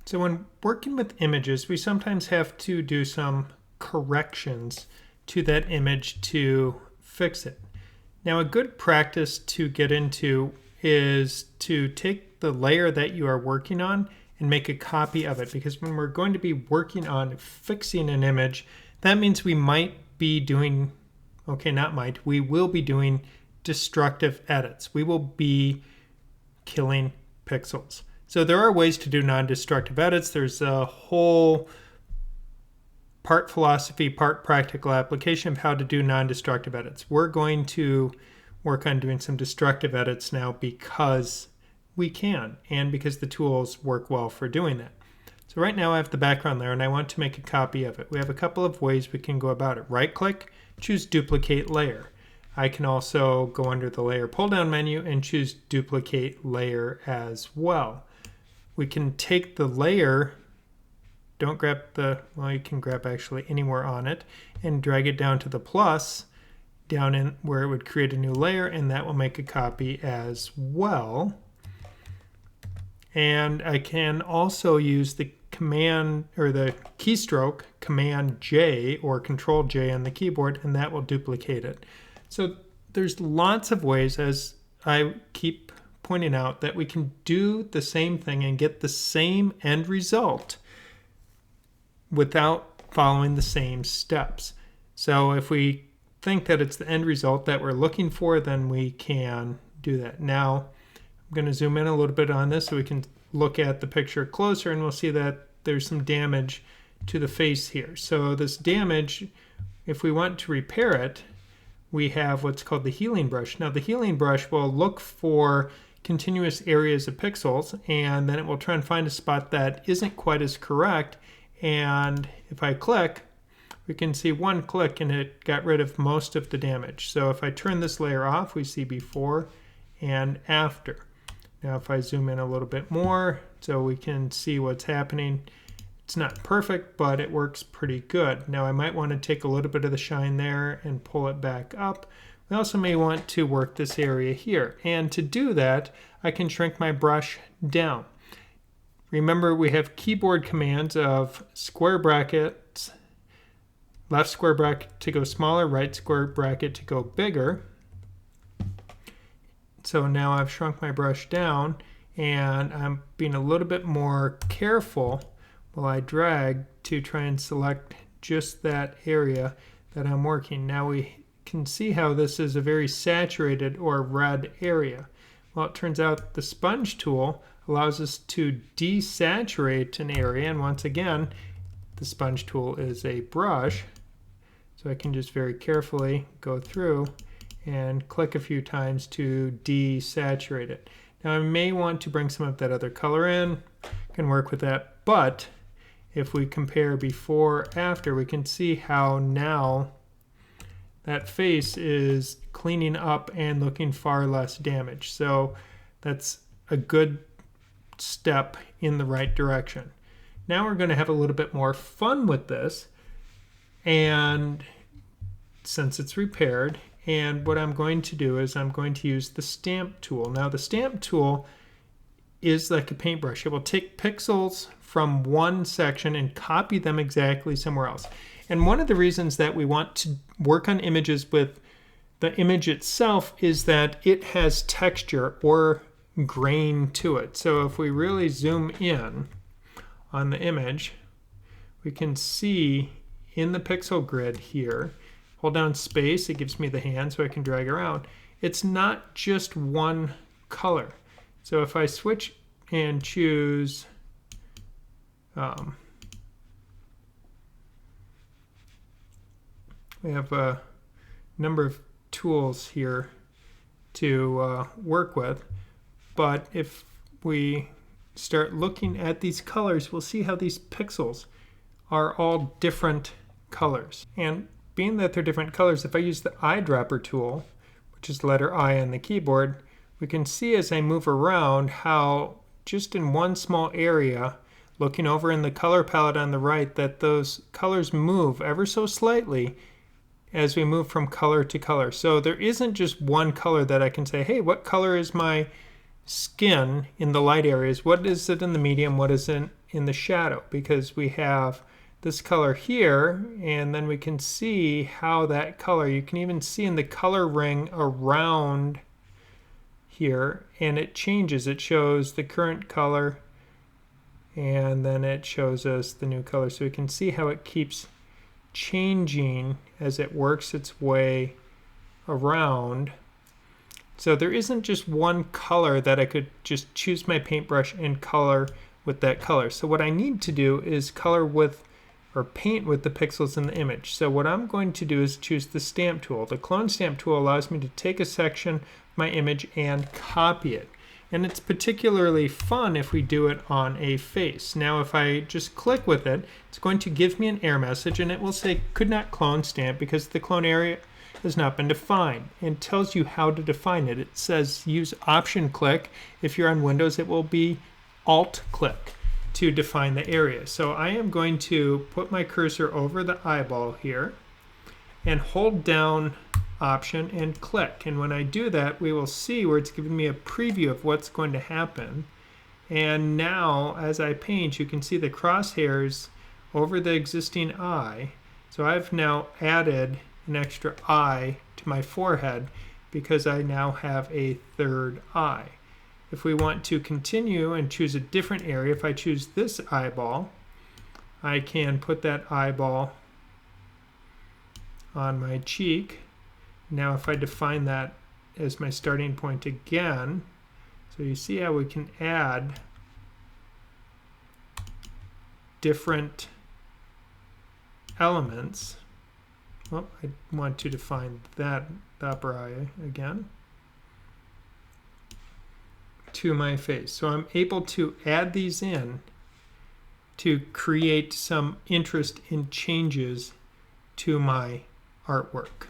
So when working with images, we sometimes have to do some corrections to that image to fix it. Now, a good practice to get into is to take the layer that you are working on and make a copy of it, because when we're going to be working on fixing an image, that means we might be doing, okay, not might, we will be doing destructive edits. We will be killing pixels. So there are ways to do non-destructive edits. There's a whole part philosophy, part practical application of how to do non-destructive edits. We're going to work on doing some destructive edits now because we can and because the tools work well for doing that. So right now I have the background layer and I want to make a copy of it. We have a couple of ways we can go about it. Right click, choose duplicate layer. I can also go under the layer pull down menu and choose duplicate layer as well. We can take the layer, don't grab the, well, you can grab actually anywhere on it, and drag it down to the plus down in where it would create a new layer, and that will make a copy as well. And I can also use the command or the keystroke command J or control J on the keyboard, and that will duplicate it. So there's lots of ways, as I keep pointing out, that we can do the same thing and get the same end result without following the same steps. So if we think that it's the end result that we're looking for, then we can do that. Now I'm going to zoom in a little bit on this so we can look at the picture closer, and we'll see that there's some damage to the face here. So this damage, if we want to repair it, we have what's called the healing brush. Now the healing brush will look for continuous areas of pixels, and then it will try and find a spot that isn't quite as correct. And if I click, we can see one click and it got rid of most of the damage. So if I turn this layer off, we see before and after. Now if I zoom in a little bit more so we can see what's happening, it's not perfect, but it works pretty good. Now I might want to take a little bit of the shine there and pull it back up. We also may want to work this area here. And to do that, I can shrink my brush down. Remember, we have keyboard commands of square brackets, left square bracket to go smaller, right square bracket to go bigger. So now I've shrunk my brush down, and I'm being a little bit more careful while I drag to try and select just that area that I'm working. Now we can see how this is a very saturated or red area. Well, it turns out the sponge tool allows us to desaturate an area, and once again, the sponge tool is a brush, so I can just very carefully go through and click a few times to desaturate it. Now I may want to bring some of that other color in, can work with that, but if we compare before after, we can see how now that face is cleaning up and looking far less damaged. So that's a good step in the right direction. Now we're going to have a little bit more fun with this, and since it's repaired, and what I'm going to do is I'm going to use the stamp tool. Now the stamp tool is like a paintbrush. It will take pixels from one section and copy them exactly somewhere else. And one of the reasons that we want to work on images with the image itself is that it has texture or grain to it. So if we really zoom in on the image, we can see in the pixel grid here, hold down space, it gives me the hand so I can drag around. It's not just one color. So if I switch and choose we have a number of tools here to work with, but if we start looking at these colors, we'll see how these pixels are all different colors. And being that they're different colors, if I use the eyedropper tool, which is the letter I on the keyboard, we can see as I move around how just in one small area, looking over in the color palette on the right, that those colors move ever so slightly as we move from color to color. So there isn't just one color that I can say, hey, what color is my skin in the light areas, what is it in the medium, what is it in the shadow, because we have this color here, and then we can see how that color, you can even see in the color ring around here, and it changes. It shows the current color, and then it shows us the new color. So we can see how it keeps changing as it works its way around. So there isn't just one color that I could just choose my paintbrush and color with that color. So what I need to do is color with or paint with the pixels in the image. So what I'm going to do is choose the stamp tool. The clone stamp tool allows me to take a section of my image and copy it. And it's particularly fun if we do it on a face. Now if I just click with it, it's going to give me an error message, and it will say could not clone stamp because the clone area has not been defined, and tells you how to define it. It says use option click. If you're on Windows, it will be alt click to define the area. So I am going to put my cursor over the eyeball here and hold down option and click. And when I do that, we will see where it's giving me a preview of what's going to happen. And now as I paint, you can see the crosshairs over the existing eye. So I've now added an extra eye to my forehead because I now have a third eye. If we want to continue and choose a different area, if I choose this eyeball, I can put that eyeball on my cheek. Now if I define that as my starting point again, so you see how we can add different elements. Well, I want to define that the upper eye again to my face. So I'm able to add these in to create some interest in changes to my artwork.